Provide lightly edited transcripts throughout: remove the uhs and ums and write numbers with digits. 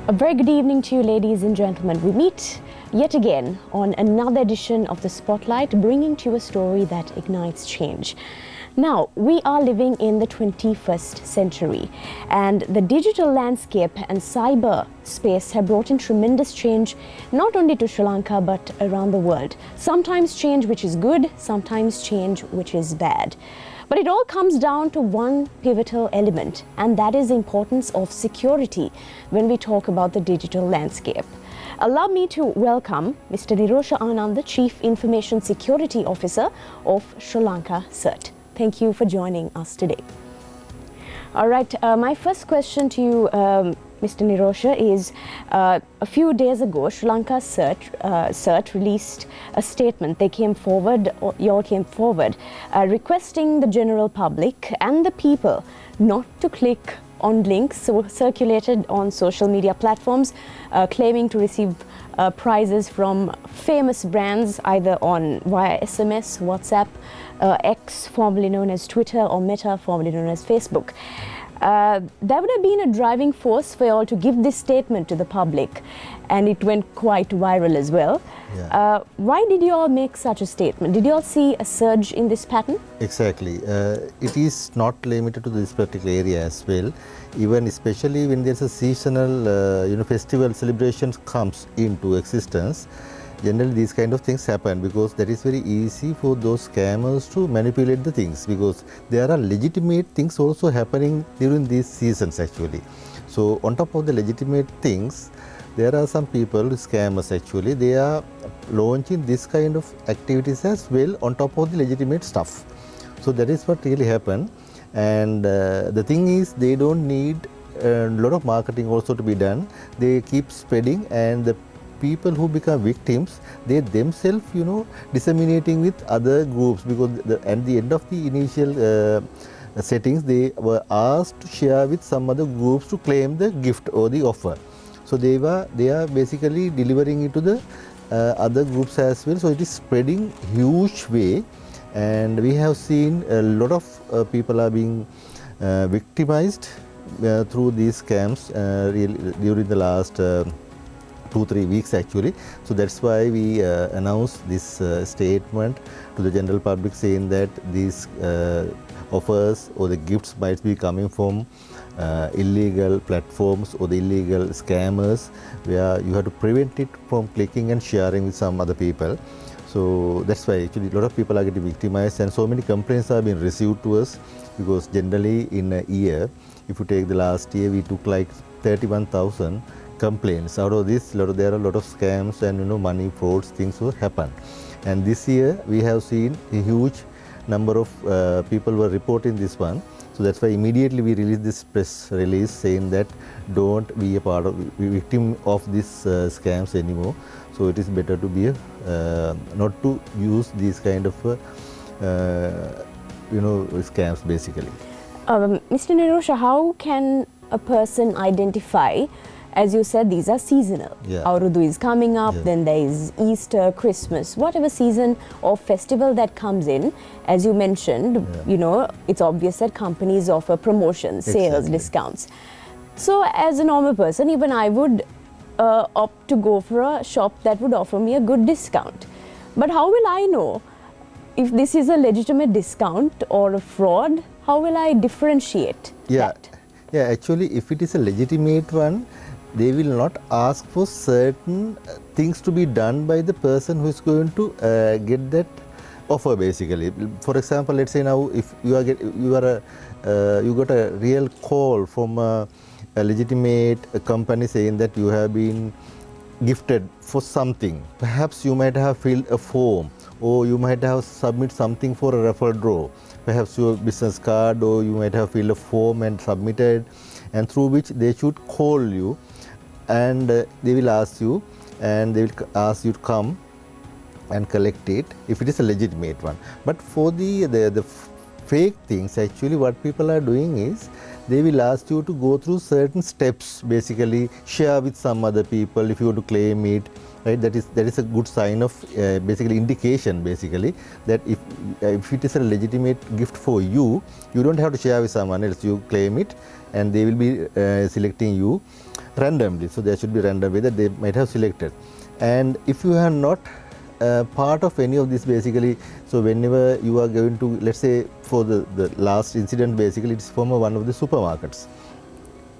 A very good evening to you, ladies and gentlemen. We meet yet again on another edition of The Spotlight, bringing to you a story that ignites change. Now, we are living in the 21st century, and the digital landscape and cyber space have brought in tremendous change, not only to Sri Lanka, but around the world. Sometimes change which is good, sometimes change which is bad. But it all comes down to one pivotal element, and that is the importance of security when we talk about the digital landscape. Allow me to welcome Mr. Nirosha Ananda, Chief Information Security Officer of Sri Lanka CERT. Thank you for joining us today. All right, my first question to you, Mr. Nirosha, is a few days ago, Sri Lanka CERT released a statement. They came forward, or you all came forward, requesting the general public and the people not to click on links circulated on social media platforms, claiming to receive prizes from famous brands either via SMS, WhatsApp, X, formerly known as Twitter, or Meta, formerly known as Facebook. That would have been a driving force for you all to give this statement to the public, and it went quite viral as well. Yeah. Why did you all make such a statement? Did you all see a surge in this pattern? Exactly. It is not limited to this particular area as well. Even especially when there's a seasonal, festival celebrations comes into existence, generally these kind of things happen because that is very easy for those scammers to manipulate the things, because there are legitimate things also happening during these seasons actually. So on top of the legitimate things, there are some people, scammers actually, they are launching this kind of activities as well on top of the legitimate stuff. So that is what really happened. And the thing is, they don't need a lot of marketing also to be done. They keep spreading, and the people who become victims, they themselves, disseminating with other groups, because at the end of the initial settings, they were asked to share with some other groups to claim the gift or the offer. So they are basically delivering it to the other groups as well. So it is spreading huge way, and we have seen a lot of people are being victimized through these scams during the last 2-3 weeks actually. So that's why we announced this statement to the general public, saying that these offers or the gifts might be coming from illegal platforms or the illegal scammers, where you have to prevent it from clicking and sharing with some other people. So that's why actually a lot of people are getting victimized, and so many complaints are being received to us, because generally in a year, if you take the last year, we took like 31,000 complaints. Out of this, there are a lot of scams and money frauds things will happen. And this year we have seen a huge number of people were reporting this one. So that's why immediately we released this press release saying that don't be a victim of these scams anymore. So it is better to be not to use these kind of scams basically. Mr. Nirosha, how can a person identify? As you said, these are seasonal. Yeah. Aurudu is coming up, yeah. Then there is Easter, Christmas, whatever season or festival that comes in. As you mentioned, yeah. It's obvious that companies offer promotions, sales, exactly. Discounts. So as a normal person, even I would opt to go for a shop that would offer me a good discount. But how will I know if this is a legitimate discount or a fraud? How will I differentiate that? Yeah, actually, if it is a legitimate one, they will not ask for certain things to be done by the person who is going to get that offer basically. For example, let's say now if you got a real call from a legitimate company saying that you have been gifted for something. Perhaps you might have filled a form, or you might have submit something for a referral draw. Perhaps your business card, or you might have filled a form and submitted, and through which they should call you, and they will ask you, and they will ask you to come and collect it if it is a legitimate one. But for the fake things, actually what people are doing is they will ask you to go through certain steps, basically share with some other people if you want to claim it, right? That is a good sign of basically indication basically that if it is a legitimate gift for you, you don't have to share with someone else. You claim it and they will be selecting you. randomly. So there should be random way that they might have selected. And if you are not part of any of this basically, so whenever you are going to, let's say for the last incident, basically it's from one of the supermarkets.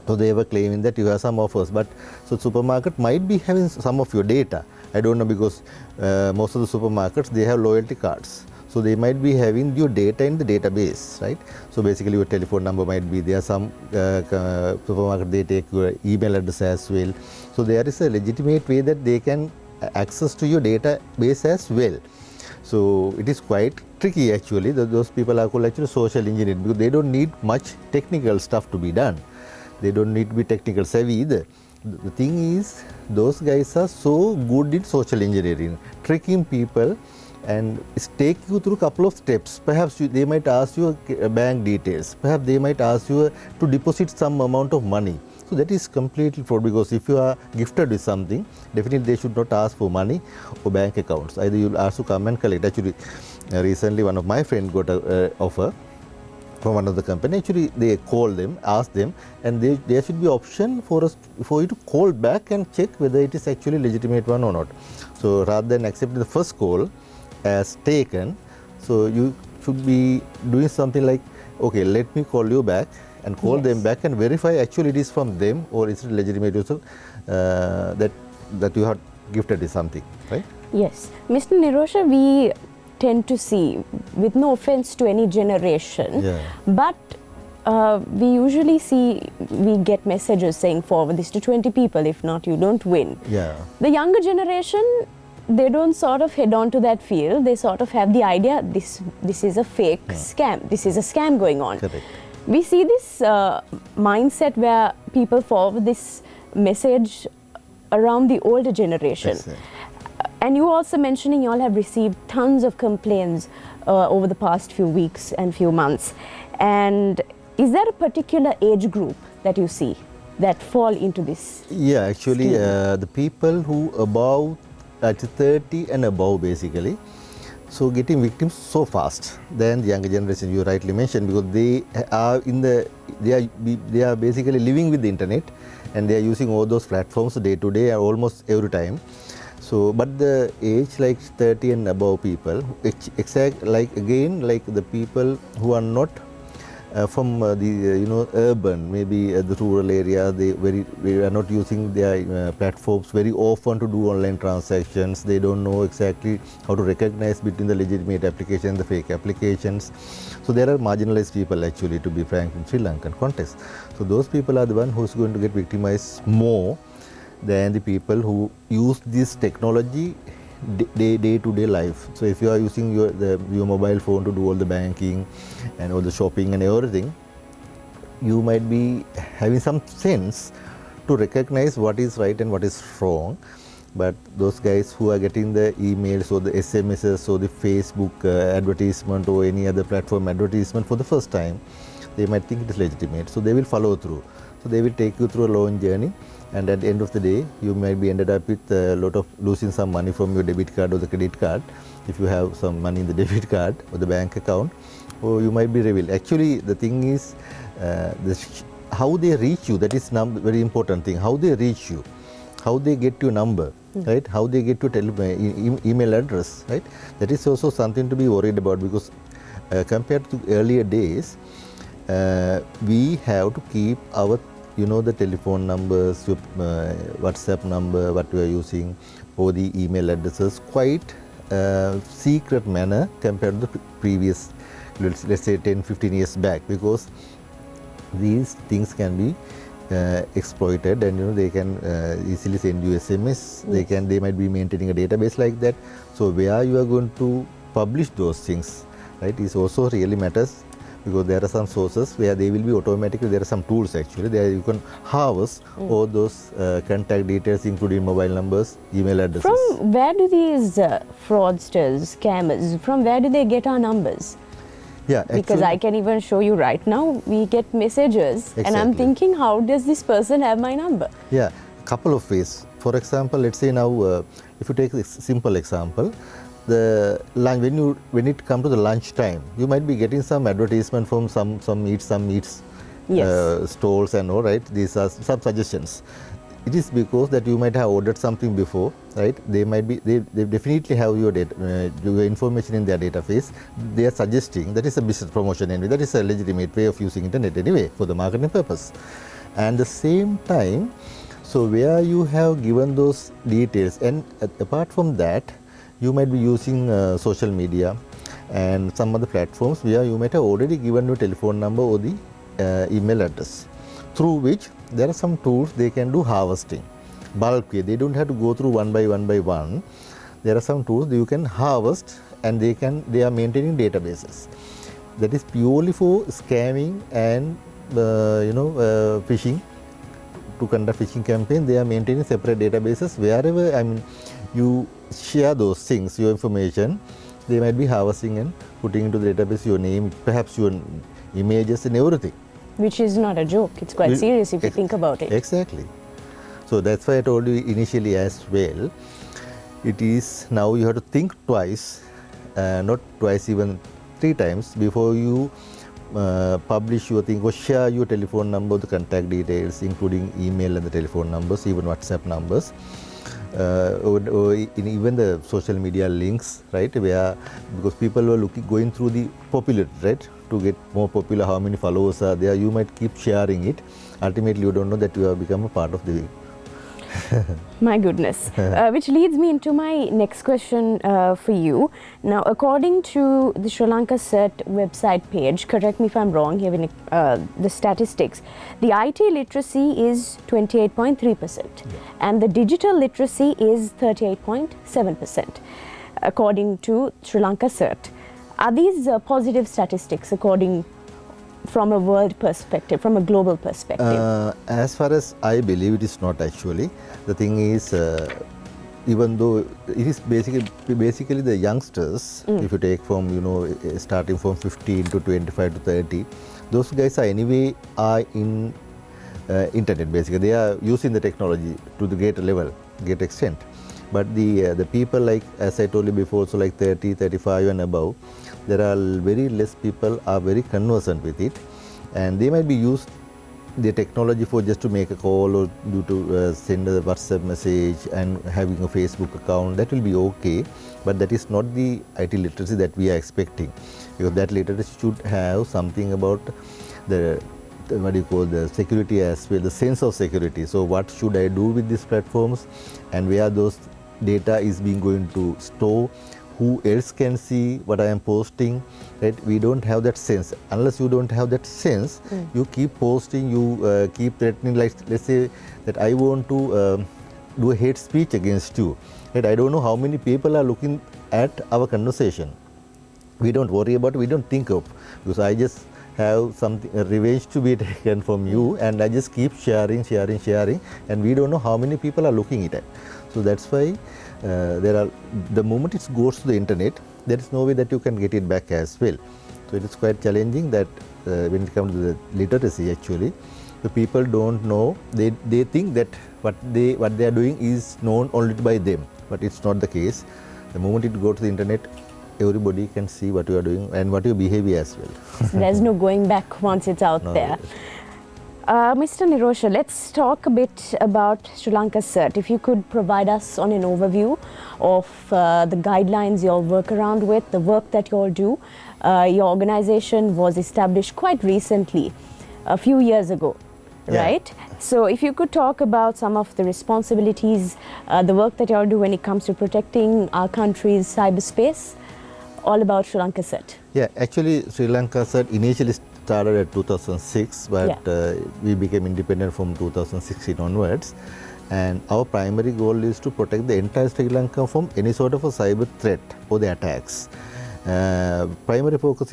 So they were claiming that you have some offers, but so supermarket might be having some of your data. I don't know, because most of the supermarkets, they have loyalty cards. So they might be having your data in the database, right? So basically your telephone number might be there. Some supermarket, they take your email address as well. So there is a legitimate way that they can access to your database as well. So it is quite tricky actually. Those people are called actually social engineering, because they don't need much technical stuff to be done. They don't need to be technical savvy either. The thing is, those guys are so good in social engineering, tricking people, and take you through a couple of steps. Perhaps they might ask you bank details. Perhaps they might ask you to deposit some amount of money. So that is completely fraud, because if you are gifted with something, definitely they should not ask for money or bank accounts. Either you will ask to come and collect. Actually, recently one of my friends got an offer from one of the company. Actually, they call them, ask them, and there should be option for you to call back and check whether it is actually legitimate one or not. So rather than accepting the first call as taken, so you should be doing something like, okay, let me call you back, and call them back and verify actually it is from them or is it legitimate also, that you have gifted is something, right? Yes. Mr. Nirosha, we tend to see, with no offense to any generation, but we usually see, we get messages saying forward this to 20 people, if not you don't win. The younger generation, they don't sort of head on to that field. They sort of have the idea, this is a fake scam, this is a scam going on. Correct. We see this mindset where people forward this message around the older generation. Yes, and you also mentioning you all have received tons of complaints over the past few weeks and few months. And is there a particular age group that you see that fall into this? Yeah, actually the people who above 30 and above basically, so getting victims so fast than the younger generation, you rightly mentioned, because they are basically living with the internet, and they are using all those platforms day to day, almost every time. So but the age like 30 and above people, like the people who are not from the urban, maybe the rural area, they are not using their platforms very often to do online transactions. They don't know exactly how to recognize between the legitimate application and the fake applications. So there are marginalized people actually, to be frank, in Sri Lankan context. So those people are the one who's going to get victimized more than the people who use this technology day-to-day life. So if you are using your mobile phone to do all the banking and all the shopping and everything, you might be having some sense to recognize what is right and what is wrong. But those guys who are getting the emails or the SMSs or the Facebook advertisement or any other platform advertisement for the first time, they might think it is legitimate. So they will follow through. So they will take you through a long journey, and at the end of the day, you might be ended up with a lot of losing some money from your debit card or the credit card, if you have some money in the debit card or the bank account, or you might be revealed. Actually, the thing is, how they reach you, that is very important thing. How they reach you, how they get your number, right? How they get your email address, right? That is also something to be worried about, because compared to earlier days, we have to keep our the telephone numbers, your WhatsApp number, what you are using, or the email addresses, quite secret manner compared to the previous, let's say 10-15 years back, because these things can be exploited, and they can easily send you SMS. Yes. They might be maintaining a database like that. So where you are going to publish those things, right, is also really matters, because there are some sources where they will be automatically, there are some tools actually, there you can harvest all those contact details, including mobile numbers, email addresses. From where do these fraudsters, scammers, from where do they get our numbers? Yeah, because I can even show you right now, we get messages, and I'm thinking, how does this person have my number? Yeah, couple of ways. For example, let's say now, if you take a simple example, the lunch, when it comes to the lunch time, you might be getting some advertisement from some meats Yes. stalls and all, right. These are some suggestions. It is because that you might have ordered something before, right? They definitely have your data, your information in their database. They are suggesting that is a business promotion anyway. That is a legitimate way of using internet anyway for the marketing purpose. And the same time, so where you have given those details, and apart from that, you might be using social media and some other platforms where you might have already given your telephone number or the email address, through which there are some tools they can do harvesting. Bulk way, they don't have to go through one by one. There are some tools that you can harvest, and they are maintaining databases. That is purely for scamming and phishing. To conduct phishing campaign, they are maintaining separate databases. Wherever you share those things, your information, they might be harvesting and putting into the database your name, perhaps your images and everything. Which is not a joke. It's quite serious if you think about it. Exactly. So that's why I told you initially as well. It is now you have to think twice, not twice, even 3 times before you publish your thing or share your telephone number, the contact details, including email and the telephone numbers, even WhatsApp numbers, or even the social media links, right? Because people were going through the popularity, right? To get more popular, how many followers are there, you might keep sharing it. Ultimately, you don't know that you have become a part of the My goodness. Which leads me into my next question for you. Now, according to the Sri Lanka CERT website page, correct me if I'm wrong, here in the statistics, the IT literacy is 28.3% and the digital literacy is 38.7%, according to Sri Lanka CERT. Are these positive statistics from a world perspective, from a global perspective? As far as I believe, it is not actually. The thing is, even though it is basically the youngsters, if you take from, starting from 15 to 25 to 30, those guys are anyway in internet basically. They are using the technology to the great extent. But the people, like as I told you before, so like 30, 35 and above, there are very less people are very conversant with it, and they might be used the technology for just to make a call or to send a WhatsApp message and having a Facebook account. That will be okay, but that is not the IT literacy that we are expecting, because that literacy should have something about the security as well, the sense of security. So what should I do with these platforms, and where those data is being going to store, who else can see what I am posting, right? We don't have that sense. Unless you don't have that sense, you keep posting, you keep threatening, like let's say that I want to do a hate speech against you, right? I don't know how many people are looking at our conversation. We don't worry about it, we don't think of, because I just have something, a revenge to be taken from you, and I just keep sharing, and we don't know how many people are looking at it. So that's why the moment it goes to the internet, there is no way that you can get it back as well. So it is quite challenging that when it comes to the literacy, actually, the people don't know. They think that what they are doing is known only by them, but it's not the case. The moment it goes to the internet, everybody can see what you are doing and what your behavior as well. So there's no going back once it's out there. Mr. Nirosha, let's talk a bit about Sri Lanka CERT. If you could provide us on an overview of the guidelines you all work around with, the work that you all do. Your organization was established quite recently, a few years ago, right? So if you could talk about some of the responsibilities, the work that you all do when it comes to protecting our country's cyberspace, all about Sri Lanka CERT. Yeah, actually Sri Lanka CERT initially started at 2006, but we became independent from 2016 onwards, and our primary goal is to protect the entire Sri Lanka from any sort of a cyber threat or the attacks. Primary focus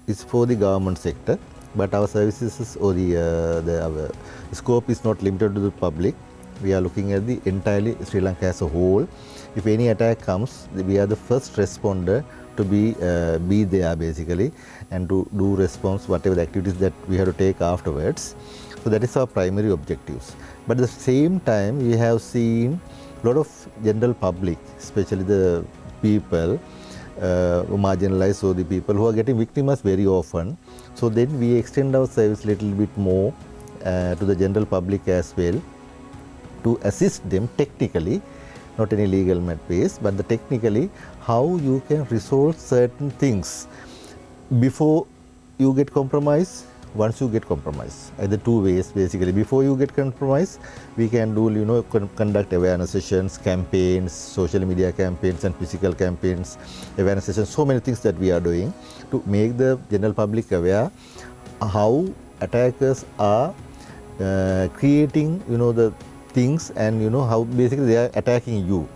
is for the government sector, but our services or our scope is not limited to the public. We are looking at the entirely Sri Lanka as a whole. If any attack comes, we are the first responder to be there basically, and to do response whatever the activities that we have to take afterwards. So that is our primary objectives. But at the same time, we have seen a lot of general public, especially the people who marginalized, or the people who are getting victimized very often. So then we extend our service a little bit more to the general public as well. to assist them technically, not any legal base, but the technically how you can resolve certain things before you get compromised, once you get compromised. Either two ways basically. Before you get compromised, we can do, conduct awareness sessions, campaigns, social media campaigns and physical campaigns, awareness sessions, so many things that we are doing to make the general public aware how attackers are creating, the things, and how basically they are attacking you.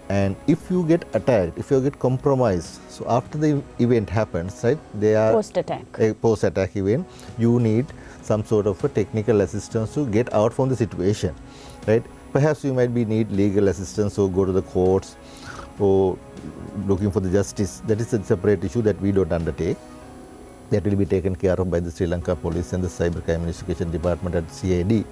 And if you get attacked, if you get compromised, so after the event happens, right, they are post-attack event, you need some sort of a technical assistance to get out from the situation, right? Perhaps you might need legal assistance or go to the courts or looking for the justice. That is a separate issue that we don't undertake. That will be taken care of by the Sri Lanka Police and the Cyber Crime Investigation Department at CID.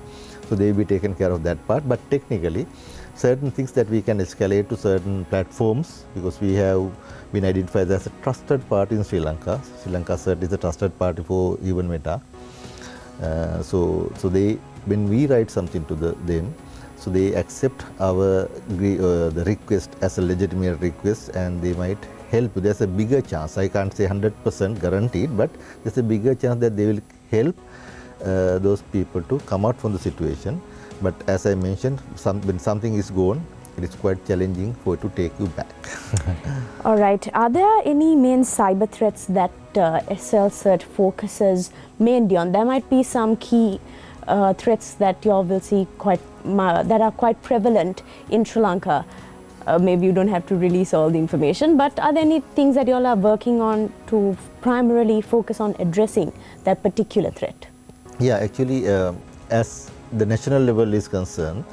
So they will be taken care of that part. But technically, certain things that we can escalate to certain platforms, because we have been identified as a trusted party in Sri Lanka. Sri Lanka CERT is a trusted party for even Meta. So they, when we write something to them, so they accept our the request as a legitimate request, and they might help. There's a bigger chance, I can't say 100% guaranteed, but there's a bigger chance that they will help those people to come out from the situation. But as I mentioned, when something is gone, it is quite challenging for it to take you back. All right. Are there any main cyber threats that SL CERT focuses mainly on? There might be some key threats that you all will see that are quite prevalent in Sri Lanka. Maybe you don't have to release all the information, but are there any things that you all are working on to primarily focus on addressing that particular threat? Yeah, actually, as the national level is concerned,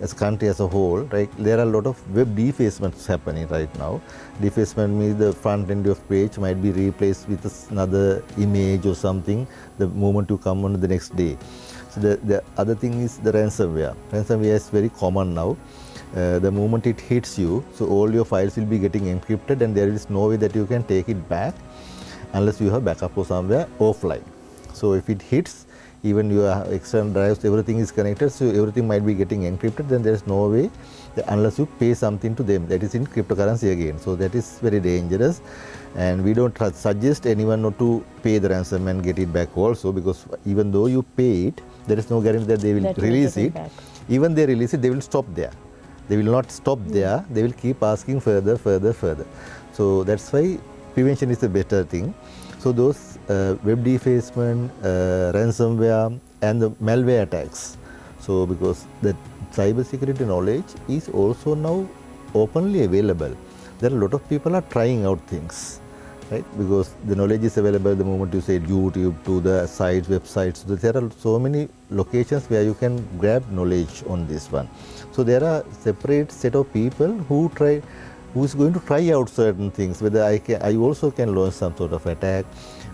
as country as a whole, right, there are a lot of web defacements happening right now. Defacement means the front end of page might be replaced with another image or something the moment you come on the next day. So the other thing is the ransomware. Ransomware is very common now. The moment it hits you, so all your files will be getting encrypted, and there is no way that you can take it back unless you have backup or somewhere offline. So if it hits, even your external drives, everything is connected, so everything might be getting encrypted, then there is no way unless you pay something to them. That is in cryptocurrency again. So that is very dangerous, and we don't suggest anyone not to pay the ransom and get it back also, because even though you pay it, there is no guarantee that they will release it. Even they release it, they will stop there. They will not stop there, they will keep asking further. So that's why prevention is a better thing. So those web defacement, ransomware and the malware attacks. So because the cyber security knowledge is also now openly available. There are a lot of people are trying out things, right? Because the knowledge is available the moment you say YouTube to the sites, websites. So there are so many locations where you can grab knowledge on this one. So there are separate set of people who is going to try out certain things, whether I also can launch some sort of attack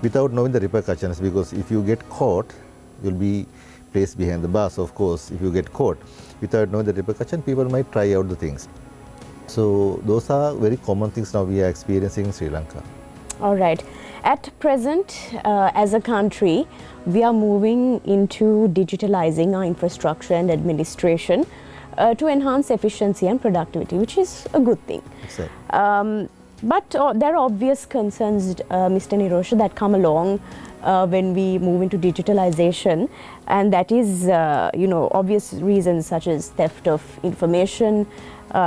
without knowing the repercussions, because if you get caught, you'll be placed behind the bars, of course. If you get caught without knowing the repercussion, people might try out the things. So those are very common things now we are experiencing in Sri Lanka. All right. At present, as a country, we are moving into digitalizing our infrastructure and administration to enhance efficiency and productivity, which is a good thing. Exactly. But there are obvious concerns, Mr. Nirosha, that come along when we move into digitalization, and that is, obvious reasons such as theft of information,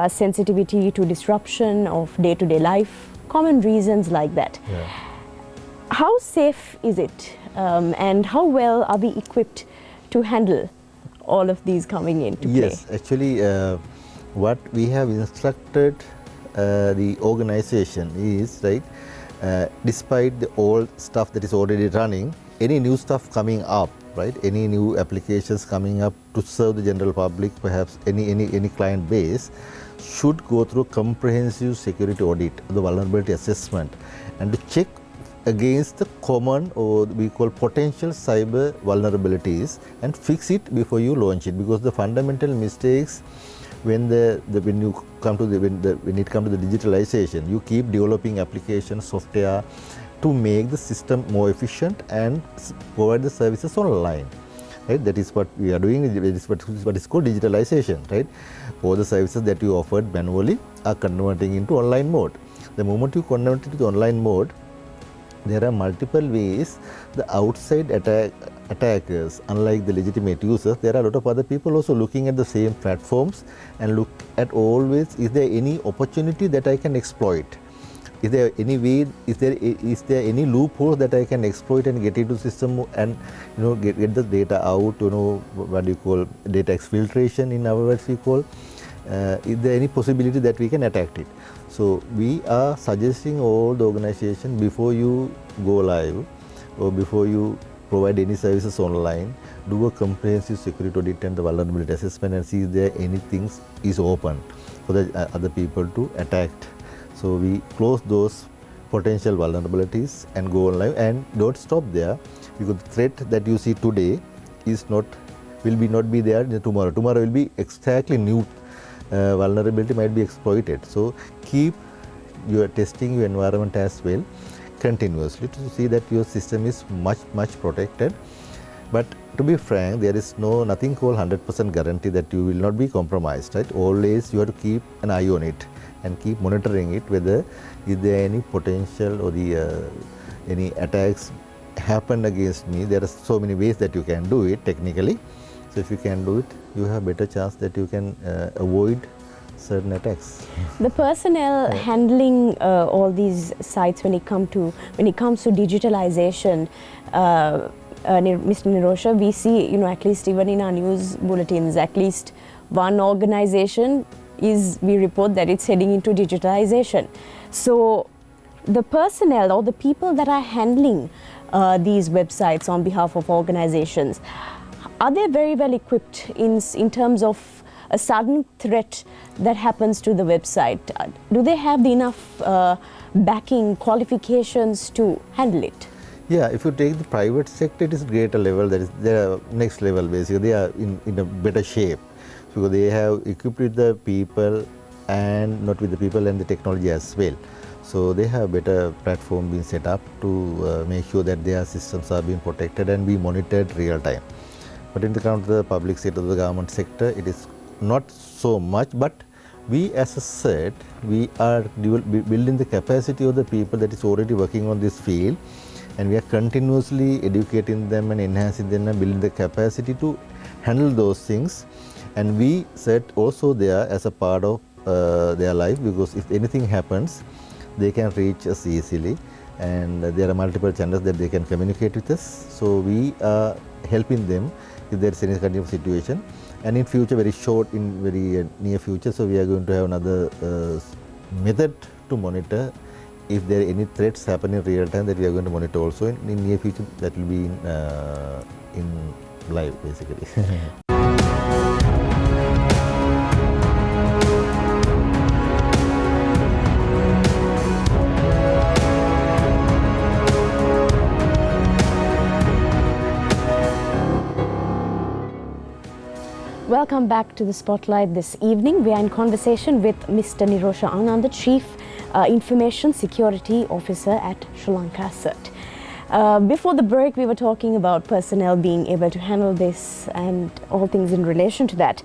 sensitivity to disruption of day-to-day life, common reasons like that. Yeah. How safe is it, and how well are we equipped to handle all of these coming into play? Yes, actually, what we have instructed the organization is, right, despite the old stuff that is already running, any new stuff coming up, right, any new applications coming up to serve the general public, perhaps any client base, should go through comprehensive security audit, the vulnerability assessment, and to check against the common, or we call potential cyber vulnerabilities, and fix it before you launch it. Because the fundamental mistakes when it comes to the digitalization, you keep developing applications, software to make the system more efficient and provide the services online. right? That is what we are doing. It is what is called digitalization, right? All the services that you offered manually are converting into online mode. The moment you convert it to online mode, there are multiple ways the outside attackers, unlike the legitimate users, there are a lot of other people also looking at the same platforms and look at always, is there any opportunity that I can exploit? Is there any way, is there any loophole that I can exploit and get into the system and get the data out, what do you call data exfiltration in our words we call. Is there any possibility that we can attack it? So we are suggesting all the organization, before you go live or before you provide any services online, do a comprehensive security audit and the vulnerability assessment and see if there anything is open for the other people to attack. So we close those potential vulnerabilities and go live, and don't stop there, because the threat that you see today will not be there tomorrow. Tomorrow will be exactly new vulnerability might be exploited. So keep your testing your environment as well continuously to see that your system is much protected. But to be frank, there is nothing called 100% guarantee that you will not be compromised, right? Always you have to keep an eye on it and keep monitoring it, whether is there any potential or any attacks happen against me. There are so many ways that you can do it technically. So if you can do it, you have better chance that you can avoid certain attacks. The personnel handling all these sites when it comes to digitalization, Mr. Nirosha, we see, at least even in our news bulletins, at least one organization we report that it's heading into digitalization. So the personnel or the people that are handling these websites on behalf of organizations, are they very well equipped in terms of a sudden threat that happens to the website? Do they have the enough backing qualifications to handle it? Yeah, if you take the private sector, it is greater level, that is their next level basically. They are in a better shape because they have equipped with the people and not with the people and the technology as well. So they have better platform being set up to make sure that their systems are being protected and be monitored real time. But in the count of the public sector, the government sector, it is not so much. But we as a CERT, we are building the capacity of the people that is already working on this field, and we are continuously educating them and enhancing them and building the capacity to handle those things. And we CERT also there as a part of their life, because if anything happens, they can reach us easily, and there are multiple channels that they can communicate with us. So we are helping them if there is any kind of situation. And in future, very near future, so we are going to have another method to monitor if there are any threats happen in real time, that we are going to monitor also in near future. That will be in live basically. Welcome back to the Spotlight this evening. We are in conversation with Mr. Nirosha Ananda, Chief Information Security Officer at Sri Lanka CERT. Before the break, we were talking about personnel being able to handle this and all things in relation to that.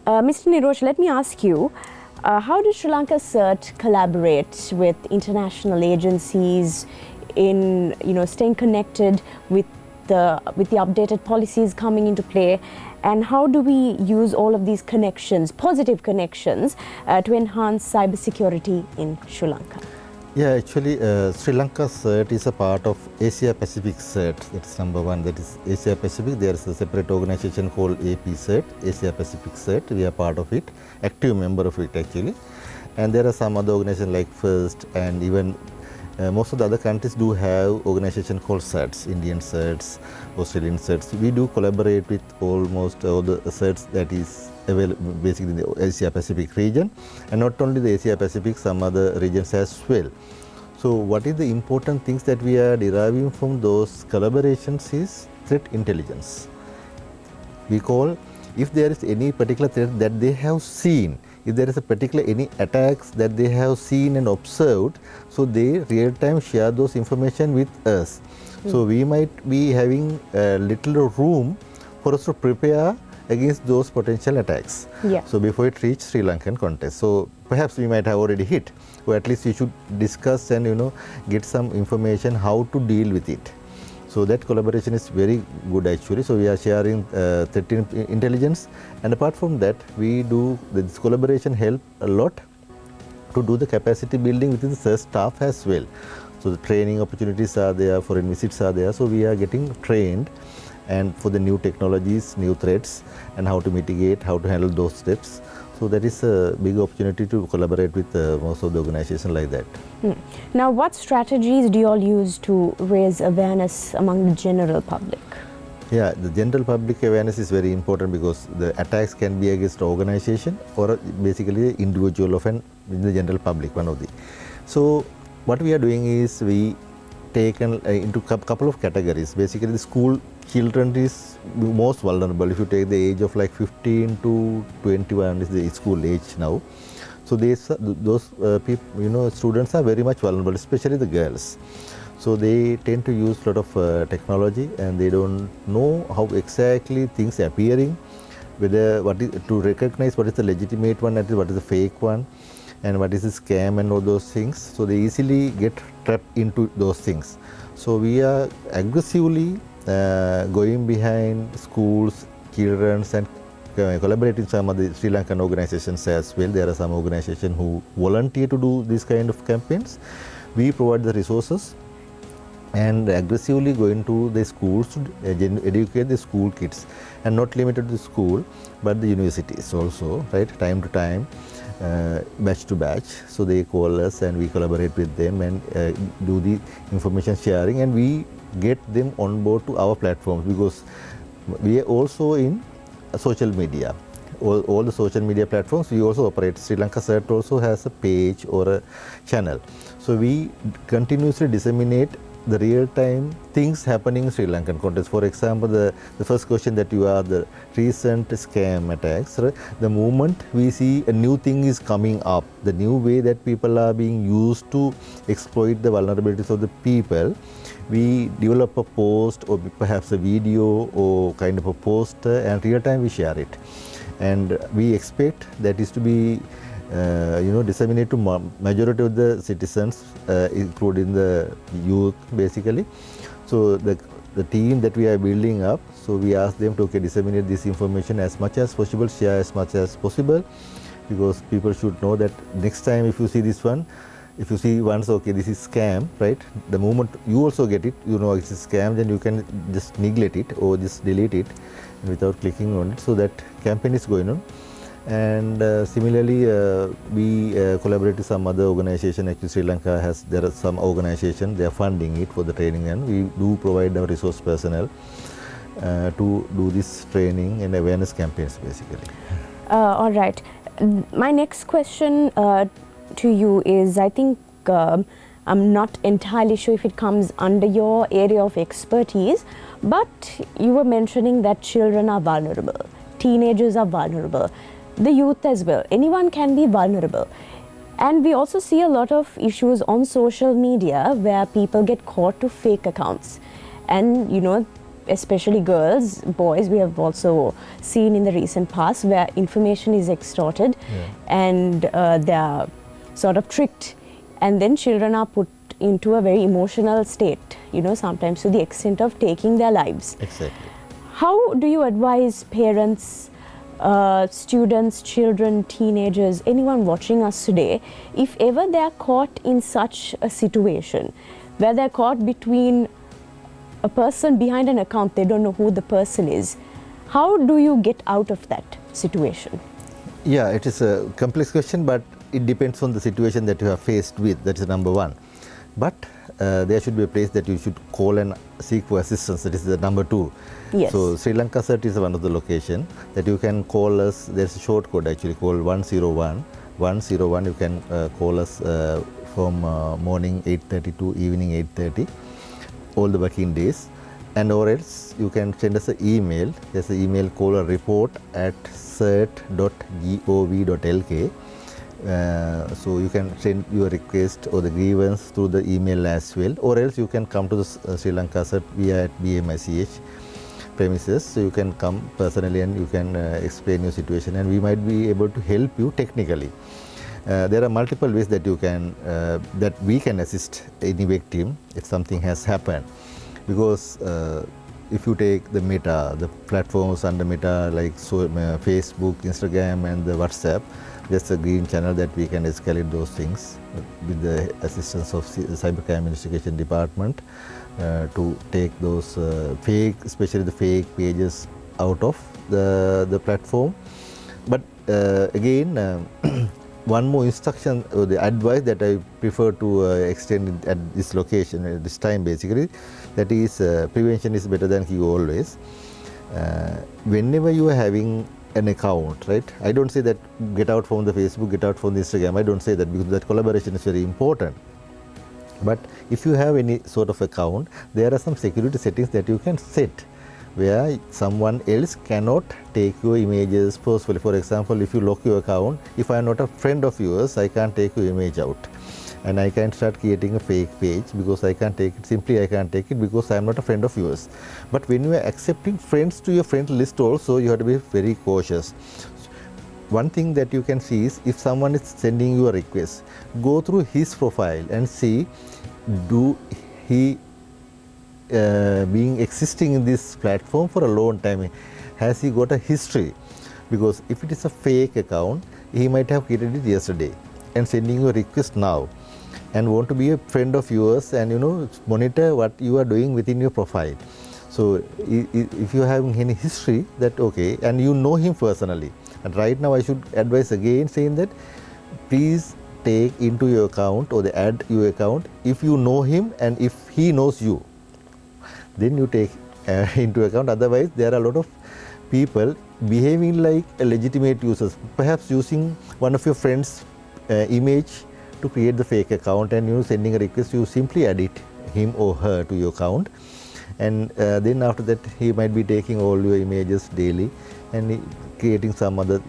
Mr. Nirosha, let me ask you, how does Sri Lanka CERT collaborate with international agencies in staying connected with the updated policies coming into play, and how do we use all of these connections, positive connections, to enhance cybersecurity in Sri Lanka? Yeah, actually, Sri Lanka CERT is a part of Asia Pacific CERT. That's number one. That is Asia Pacific. There is a separate organization called AP CERT, Asia Pacific CERT. We are part of it, active member of it actually. And there are some other organizations like FIRST, and even most of the other countries do have organization called CERTs, Indian CERTs, Australian CERTs. We do collaborate with almost all the CERTs that is available basically in the Asia Pacific region, and not only the Asia Pacific, some other regions as well. So what is the important things that we are deriving from those collaborations is threat intelligence. We call, if there is any particular threat that they have seen, if there is a particular any attacks that they have seen and observed, so they real time share those information with us. So we might be having a little room for us to prepare against those potential attacks. Yeah. So before it reaches Sri Lankan context. So perhaps we might have already hit, or at least we should discuss and get some information how to deal with it. So that collaboration is very good actually. So we are sharing threat intelligence, and apart from that, we do this collaboration help a lot to do the capacity building within the CERT staff as well. So the training opportunities are there, foreign visits are there. So we are getting trained, and for the new technologies, new threats, and how to mitigate, how to handle those steps. So that is a big opportunity to collaborate with most of the organizations like that. Now, what strategies do you all use to raise awareness among the general public? Yeah, the general public awareness is very important because the attacks can be against organization or basically the individual of the general public, one of the. So what we are doing is we taken into couple of categories. Basically, the school children is most vulnerable. If you take the age of like 15 to 21 is the school age now. So those people, students are very much vulnerable, especially the girls. So they tend to use a lot of technology, and they don't know how exactly things are appearing, whether to recognize what is the legitimate one and what is the fake one, and what is the scam and all those things. So they easily get trapped into those things. So we are aggressively going behind schools, children, and collaborating with some of the Sri Lankan organizations as well. There are some organizations who volunteer to do this kind of campaigns. We provide the resources and aggressively going to the schools to educate the school kids, and not limited to the school but the universities also, right, time to time, batch to batch. So they call us and we collaborate with them and do the information sharing, and we get them on board to our platforms, because we are also in social media, all the social media platforms we also operate. Sri Lanka CERT also has a page or a channel. So we continuously disseminate the real-time things happening in Sri Lankan context. For example, the first question that you asked, the recent scam attacks, right? The moment we see a new thing is coming up, the new way that people are being used to exploit the vulnerabilities of the people, we develop a post or perhaps a video or kind of a poster, and real-time we share it. And we expect that is to be disseminate to majority of the citizens, including the youth basically. So the team that we are building up, so we ask them to disseminate this information as much as possible, share as much as possible, because people should know that next time if you see this one, if you see once, okay, this is scam, right? The moment you also get it, it's a scam, then you can just neglect it or just delete it without clicking on it. So that campaign is going on. And similarly, we collaborate with some other organization. Actually, Sri Lanka there are some organization, they are funding it for the training, and we do provide our resource personnel to do this training and awareness campaigns basically. All right. My next question to you is, I think I'm not entirely sure if it comes under your area of expertise, but you were mentioning that children are vulnerable, teenagers are vulnerable, the youth as well. Anyone can be vulnerable. And we also see a lot of issues on social media where people get caught to fake accounts. And, especially girls, boys, we have also seen in the recent past where information is extorted, and they're sort of tricked. And then children are put into a very emotional state, sometimes to the extent of taking their lives. Exactly. How do you advise parents, students, children, teenagers, anyone watching us today, if ever they are caught in such a situation where they're caught between a person behind an account, they don't know who the person is, how do you get out of that situation? Yeah, it is a complex question, but it depends on the situation that you are faced with. That is number one. But there should be a place that you should call and seek for assistance. That is the number two. Yes. So Sri Lanka CERT is one of the location that you can call us. There's a short code actually called 101. 101. You can call us from morning 8:30 to evening 8:30, all the working days. And or else you can send us an email. There's an email called a report@cert.gov.lk. So you can send your request or the grievance through the email as well, or else you can come to the Sri Lanka CERT via at BMICH. premises, so you can come personally and you can explain your situation, and we might be able to help you technically. There are multiple ways that you can that we can assist any victim if something has happened, because if you take the Meta, the platforms under Meta like Facebook, Instagram and the WhatsApp, just a green channel that we can escalate those things with the assistance of the Cybercrime Investigation Department to take those fake, especially the fake pages out of the platform. But again, one more instruction or the advice that I prefer to extend at this location at this time basically, that is prevention is better than cure always. Whenever you are having an account, right? I don't say that get out from the Facebook, get out from the Instagram. I don't say that, because that collaboration is very important. But if you have any sort of account, there are some security settings that you can set where someone else cannot take your images forcefully. For example, if you lock your account, if I am not a friend of yours, I can't take your image out. And I can start creating a fake page because I can't take it. Simply I can't take it because I am not a friend of yours. But when you are accepting friends to your friend list also, you have to be very cautious. One thing that you can see is if someone is sending you a request, go through his profile and see, do he being existing in this platform for a long time, has he got a history? Because if it is a fake account, he might have created it yesterday and sending you a request now and want to be a friend of yours and monitor what you are doing within your profile. So if you have any history, that okay, and you know him personally, and right now I should advise again saying that please take into your account or add your account if you know him and if he knows you, then you take into account. Otherwise there are a lot of people behaving like a legitimate users, perhaps using one of your friends image to create the fake account, and sending a request, you simply edit him or her to your account, and then after that he might be taking all your images daily and creating some other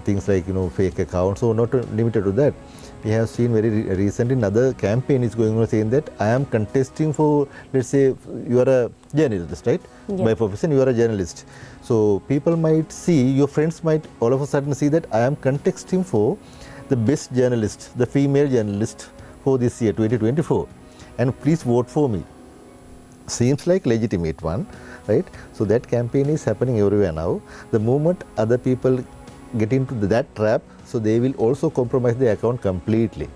things like fake accounts. So not limited to that, we have seen very recently another campaign is going on saying that I am contesting for, let's say you are a journalist, right? Yeah. By profession you are a journalist, so people might see, your friends might all of a sudden see that I am contesting for the best journalist, the female journalist for this year 2024, and please vote for me. Seems like legitimate one, right? So that campaign is happening everywhere now. The moment other people get into that trap, so they will also compromise their account completely,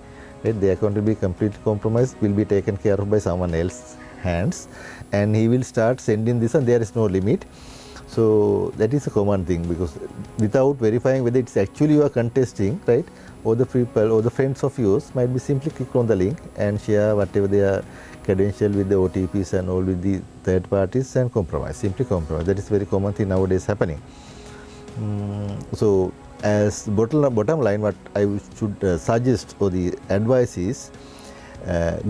right? The account will be completely compromised, will be taken care of by someone else's hands, and he will start sending this, and there is no limit. So that is a common thing, because without verifying whether it's actually you are contesting, right, or the people or the friends of yours might be simply click on the link and share whatever their credential with the OTPs and all with the third parties and compromise, simply compromise. That is very common thing nowadays happening. So as bottom line, what I should suggest or the advice is,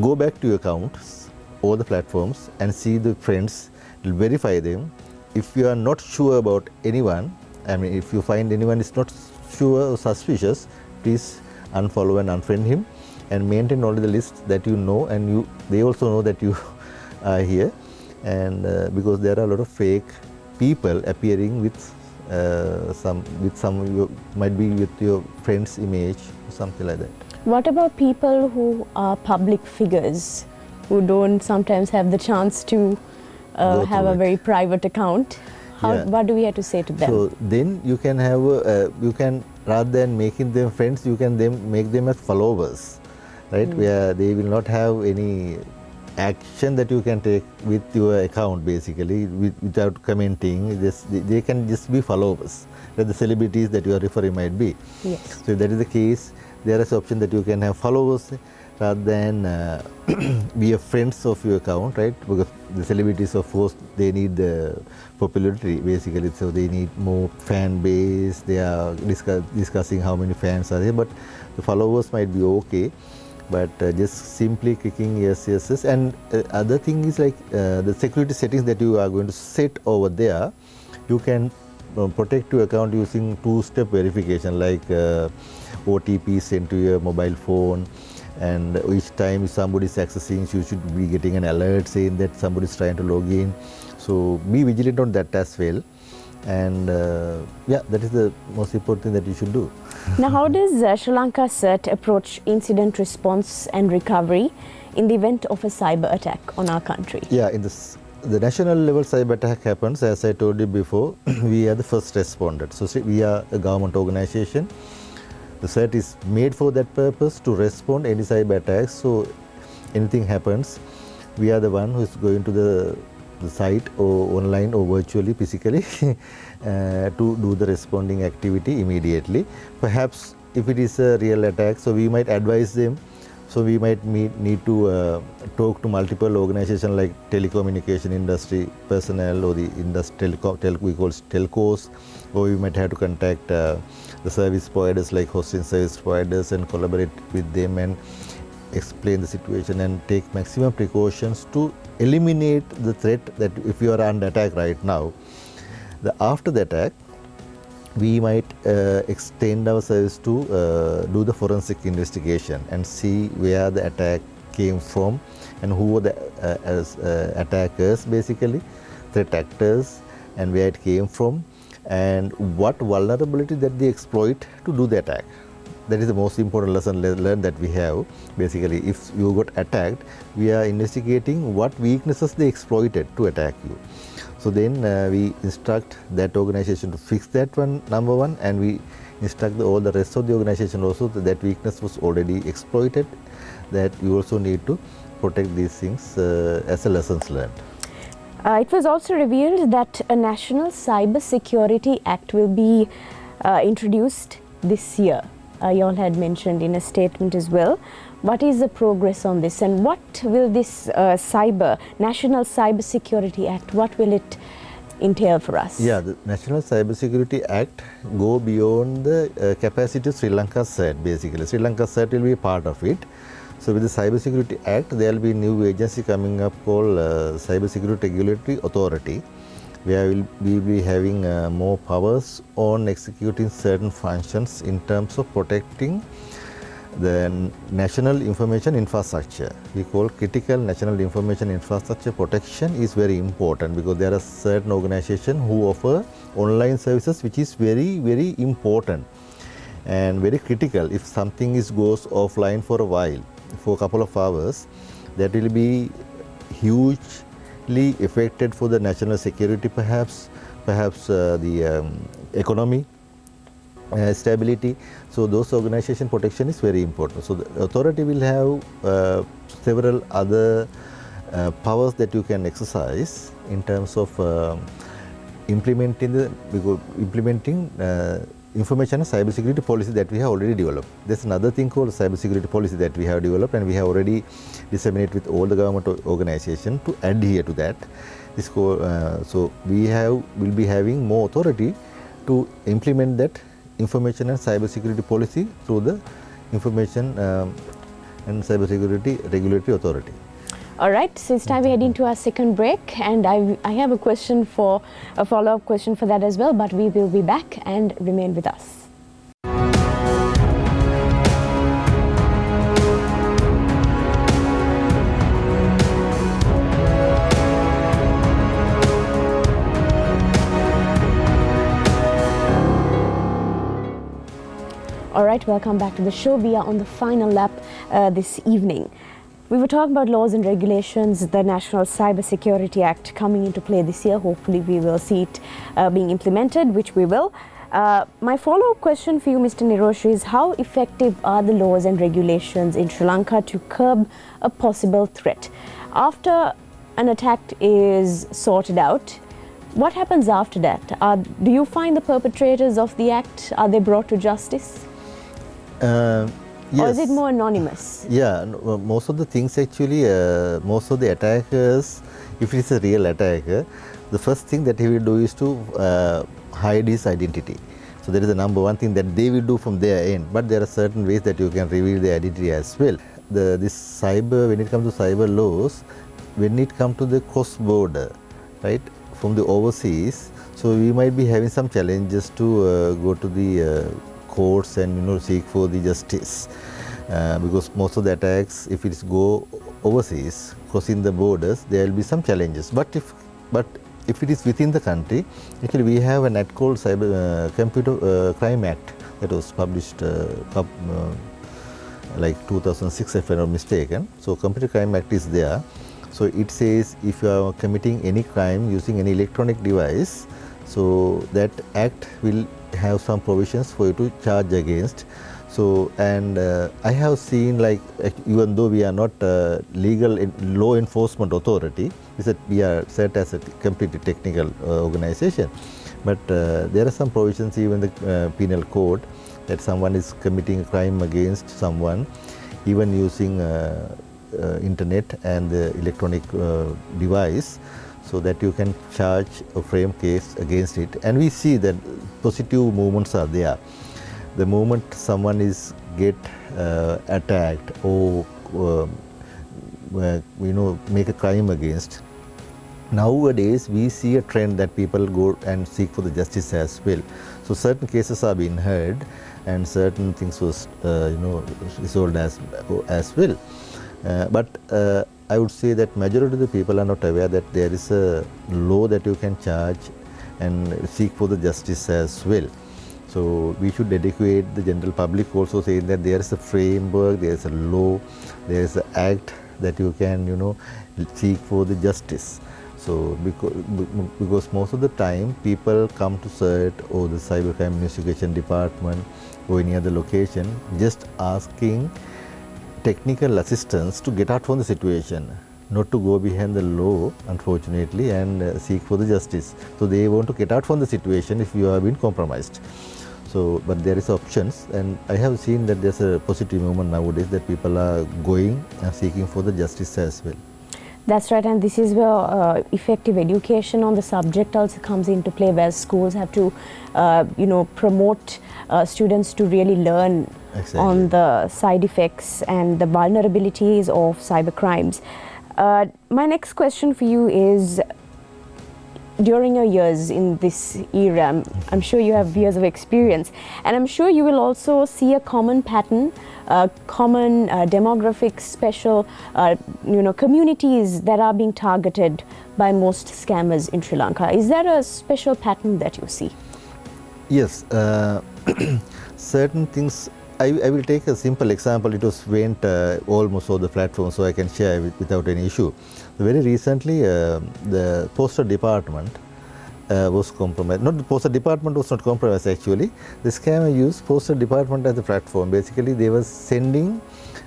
go back to your accounts or the platforms and see the friends, verify them. If you are not sure about anyone, I mean if you find anyone is not sure or suspicious, please unfollow and unfriend him, and maintain only the list that you know, and they also know that you are here, and because there are a lot of fake people appearing with some you might be with your friend's image or something like that. What about people who are public figures, who don't sometimes have the chance to have a very private account? What do we have to say to them? So then you can have you can, rather than making them friends, you can then make them as followers, right? Where they will not have any action that you can take with your account basically without commenting. They can just be followers, that the celebrities that you are referring might be. Yes. So if that is the case, there is option that you can have followers rather than be a friends of your account, right? Because the celebrities, of course, they need popularity basically, so they need more fan base. They are discussing how many fans are there, but the followers might be okay. But just simply clicking yes, yes, yes. And other thing is like the security settings that you are going to set over there, you can protect your account using two-step verification, like OTP sent to your mobile phone, and each time if somebody is accessing, you should be getting an alert saying that somebody is trying to log in. So be vigilant on that as well, and yeah, that is the most important thing that you should do. Now, how does Sri Lanka CERT approach incident response and recovery in the event of a cyber attack on our country? Yeah, in the national level cyber attack happens, as I told you before, we are the first responders. So we are a government organization. The CERT is made for that purpose, to respond any cyber attacks. So anything happens, we are the one who is going to the site or online or virtually, physically to do the responding activity immediately. Perhaps if it is a real attack, so we might advise them. So we might need to talk to multiple organizations like telecommunication industry personnel or the industry we call telcos, or we might have to contact the service providers like hosting service providers and collaborate with them and explain the situation and take maximum precautions to eliminate the threat that if you are under attack right now. After the attack, we might extend our service to do the forensic investigation and see where the attack came from and who were the attackers, basically threat actors, and where it came from and what vulnerability that they exploit to do the attack. That is the most important lesson learned that we have. Basically, if you got attacked, we are investigating what weaknesses they exploited to attack you. So then we instruct that organization to fix that one, number one, and we instruct all the rest of the organization also that weakness was already exploited, that you also need to protect these things as a lessons learned. It was also revealed that a National Cyber Security Act will be introduced this year. You all had mentioned in a statement as well. What is the progress on this, and what will this National Cyber Security Act, what will it entail for us? Yeah, the National Cyber Security Act go beyond the capacity of Sri Lanka CERT, basically. Sri Lanka CERT will be a part of it. So with the Cyber Security Act, there will be a new agency coming up called Cyber Security Regulatory Authority, where we will be having more powers on executing certain functions in terms of protecting the national information infrastructure. We call critical national information infrastructure protection is very important, because there are certain organizations who offer online services which is very, very important and very critical. If something goes offline for a while, for a couple of hours, that will be hugely affected for the national security, perhaps the economy, stability. So those organization protection is very important. So the authority will have several other powers that you can exercise in terms of implementing information and cyber security policy that we have already developed. There's another thing called cyber security policy that we have developed, and we have already disseminated with all the government organizations to adhere to that. So we will be having more authority to implement that information and cyber security policy through the Information and Cyber Security Regulatory Authority. All right, so it's time we head into our second break, and I have a follow-up question for that as well, but we will be back, and remain with us. All right, welcome back to the show. We are on the final lap this evening. We were talking about laws and regulations, the National Cyber Security Act coming into play this year. Hopefully we will see it being implemented, which we will. My follow-up question for you, Mr. Nirosha, is how effective are the laws and regulations in Sri Lanka to curb a possible threat? After an attack is sorted out, what happens after that? Do you find the perpetrators of the act, are they brought to justice? Yes. Or is it more anonymous? Yeah, most of the things actually, most of the attackers, if it is a real attacker, the first thing that he will do is to hide his identity. So that is the number one thing that they will do from their end. But there are certain ways that you can reveal the identity as well. When it comes to cyber laws, when it comes to the cross-border, right, from the overseas, so we might be having some challenges to go to the courts and seek for the justice. because most of the attacks, if it go overseas, crossing the borders, there will be some challenges. But if it is within the country, actually we have an act called Cyber Computer Crime Act that was published like 2006, if I'm not mistaken. So Computer Crime Act is there. So it says if you are committing any crime using any electronic device, so that act will have some provisions for you to charge against. So, and I have seen, like, even though we are not legal law enforcement authority, we are set as a completely technical organization, but there are some provisions even in the penal code that someone is committing a crime against someone, even using internet and the electronic device, so that you can charge a frame case against it. And we see that positive movements are there. The moment someone is get attacked or make a crime against, nowadays we see a trend that people go and seek for the justice as well. So certain cases are being heard and certain things was resolved as well. But I would say that majority of the people are not aware that there is a law that you can charge and seek for the justice as well. So we should educate the general public also, saying that there is a framework, there is a law, there is an act that you can seek for the justice. So because most of the time people come to CERT or the Cybercrime Investigation Department or any other location just asking technical assistance to get out from the situation, not to go behind the law, unfortunately, and seek for the justice. So they want to get out from the situation if you have been compromised. So, but there is options, and I have seen that there's a positive movement nowadays that people are going and seeking for the justice as well. That's right, and this is where effective education on the subject also comes into play, where schools have to, promote students to really learn on the side effects and the vulnerabilities of cyber crimes. My next question for you is, during your years in this era, I'm sure you have years of experience, and I'm sure you will also see a common pattern, common demographic, special, communities that are being targeted by most scammers in Sri Lanka. Is there a special pattern that you see? Yes, certain things. I will take a simple example. It was went almost all the platforms, so I can share without any issue. Very recently, the postal department was compromised. Not the postal department was not compromised actually. The scammer used postal department as a platform. Basically, they were sending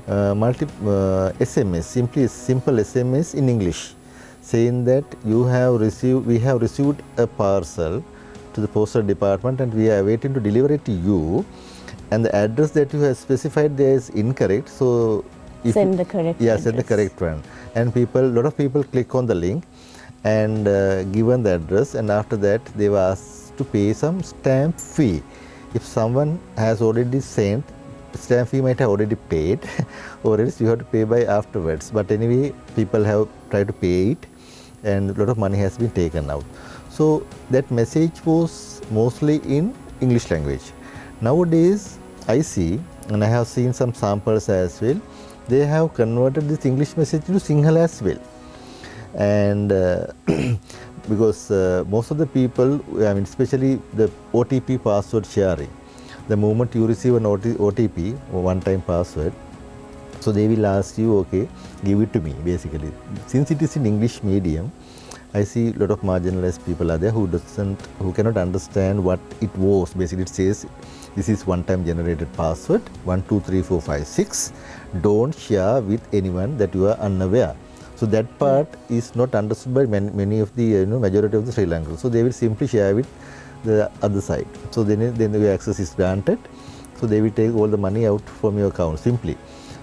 SMS, simple SMS in English, saying that we have received a parcel to the postal department and we are waiting to deliver it to you. And the address that you have specified there is incorrect, so send the correct address. Send the correct one. And a lot of people click on the link and given the address, and after that they were asked to pay some stamp fee. If someone has already sent, stamp fee might have already paid or else you have to pay by afterwards. But anyway, people have tried to pay it and a lot of money has been taken out. So that message was mostly in English language. Nowadays, I see, and I have seen some samples as well, they have converted this English message to Sinhala as well. And because most of the people, especially the OTP password sharing, the moment you receive an OTP, or one-time password, so they will ask you, okay, give it to me, basically. Since it is in English medium, I see a lot of marginalized people are there who cannot understand what it was. Basically, it says this is one-time generated password 123456. Don't share with anyone that you are unaware. So that part is not understood by many of the majority of the Sri Lankans. So they will simply share with the other side. So then the access is granted. So they will take all the money out from your account simply.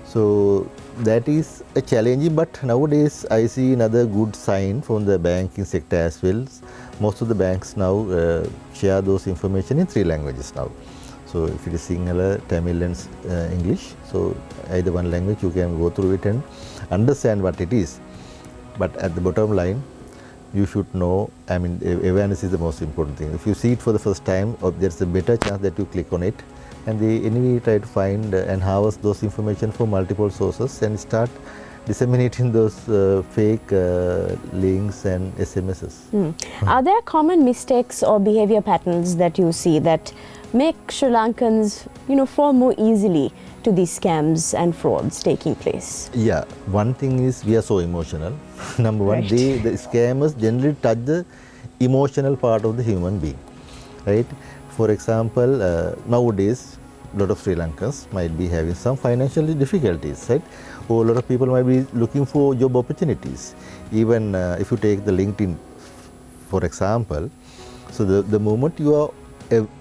So that is a challenge, but nowadays I see another good sign from the banking sector as well. Most of the banks now share those information in 3 languages now. So if it is Sinhala, Tamil and English, so either one language you can go through it and understand what it is. But at the bottom line, you should know, awareness is the most important thing. If you see it for the first time, there's a better chance that you click on it and they anyway try to find and harvest those information from multiple sources and start disseminating those fake links and SMSs. Are there common mistakes or behavior patterns that you see that make Sri Lankans, fall more easily to these scams and frauds taking place? Yeah, one thing is we are so emotional. Number one, Right. the scammers generally touch the emotional part of the human being, right? For example, nowadays, a lot of Sri Lankans might be having some financial difficulties, right? Or a lot of people might be looking for job opportunities. Even if you take the LinkedIn, for example, so the moment you are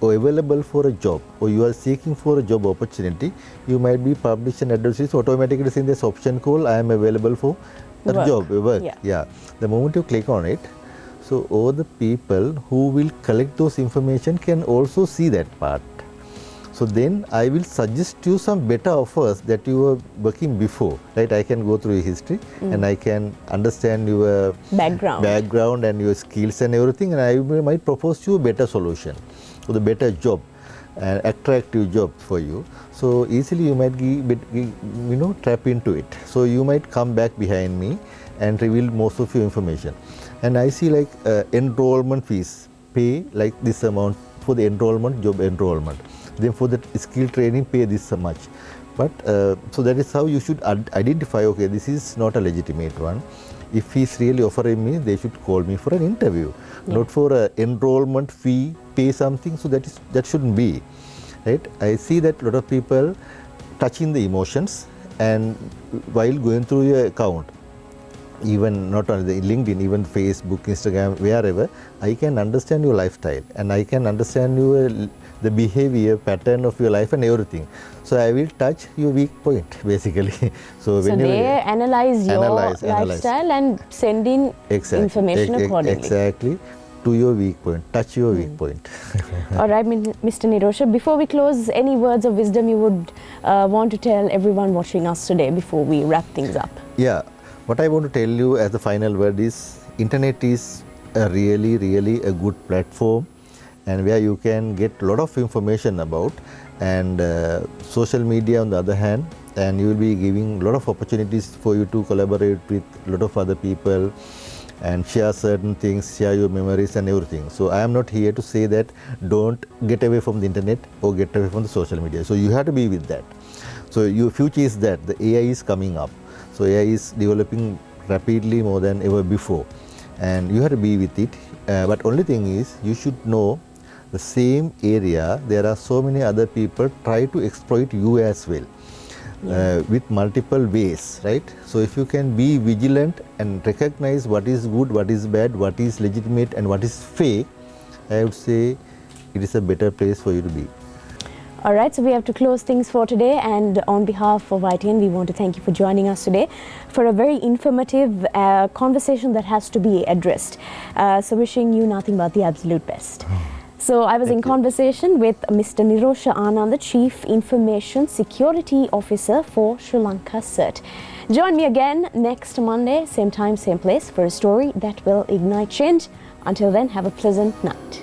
available for a job or you are seeking for a job opportunity, you might be publishing advertisements automatically saying this option called I am available for a Work. job, work. Yeah. Yeah. The moment you click on it, so all the people who will collect those information can also see that part. So then I will suggest you some better offers that you were working before, right? I can go through your history and I can understand your background and your skills and everything, and I might propose you a better solution, or the better job, an attractive job for you. So easily you might trap into it. So you might come back behind me and reveal most of your information. And I see like enrollment fees, pay like this amount for the enrollment, job enrollment. Then for the skill training, pay this much. But so that is how you should identify, okay, this is not a legitimate one. If he's really offering me, they should call me for an interview, not for an enrollment fee, pay something. So that shouldn't be, right? I see that a lot of people touching the emotions, and while going through your account, even not only the LinkedIn, even Facebook, Instagram, wherever, I can understand your lifestyle and I can understand the behavior pattern of your life and everything. So I will touch your weak point basically. So they analyze your lifestyle and send in information accordingly. Exactly, to your weak point, touch your weak point. All right, Mr. Nirosha, before we close, any words of wisdom you would want to tell everyone watching us today before we wrap things up? Yeah, what I want to tell you as the final word is, internet is a really a good platform, and where you can get a lot of information about, and social media on the other hand, and you will be giving a lot of opportunities for you to collaborate with a lot of other people and share certain things, share your memories and everything. So I am not here to say that don't get away from the internet or get away from the social media. So you have to be with that. So your future is that the AI is coming up. So AI is developing rapidly more than ever before, and you have to be with it. But only thing is, you should know the same area, there are so many other people try to exploit you as well, with multiple ways, right? So if you can be vigilant and recognize what is good, what is bad, what is legitimate and what is fake, I would say it is a better place for you to be. All right, so we have to close things for today, and on behalf of ITN, we want to thank you for joining us today for a very informative conversation that has to be addressed. So wishing you nothing but the absolute best. So I was in conversation with Mr. Nirosha Ananda, Chief Information Security Officer for Sri Lanka CERT. Join me again next Monday, same time, same place, for a story that will ignite change. Until then, have a pleasant night.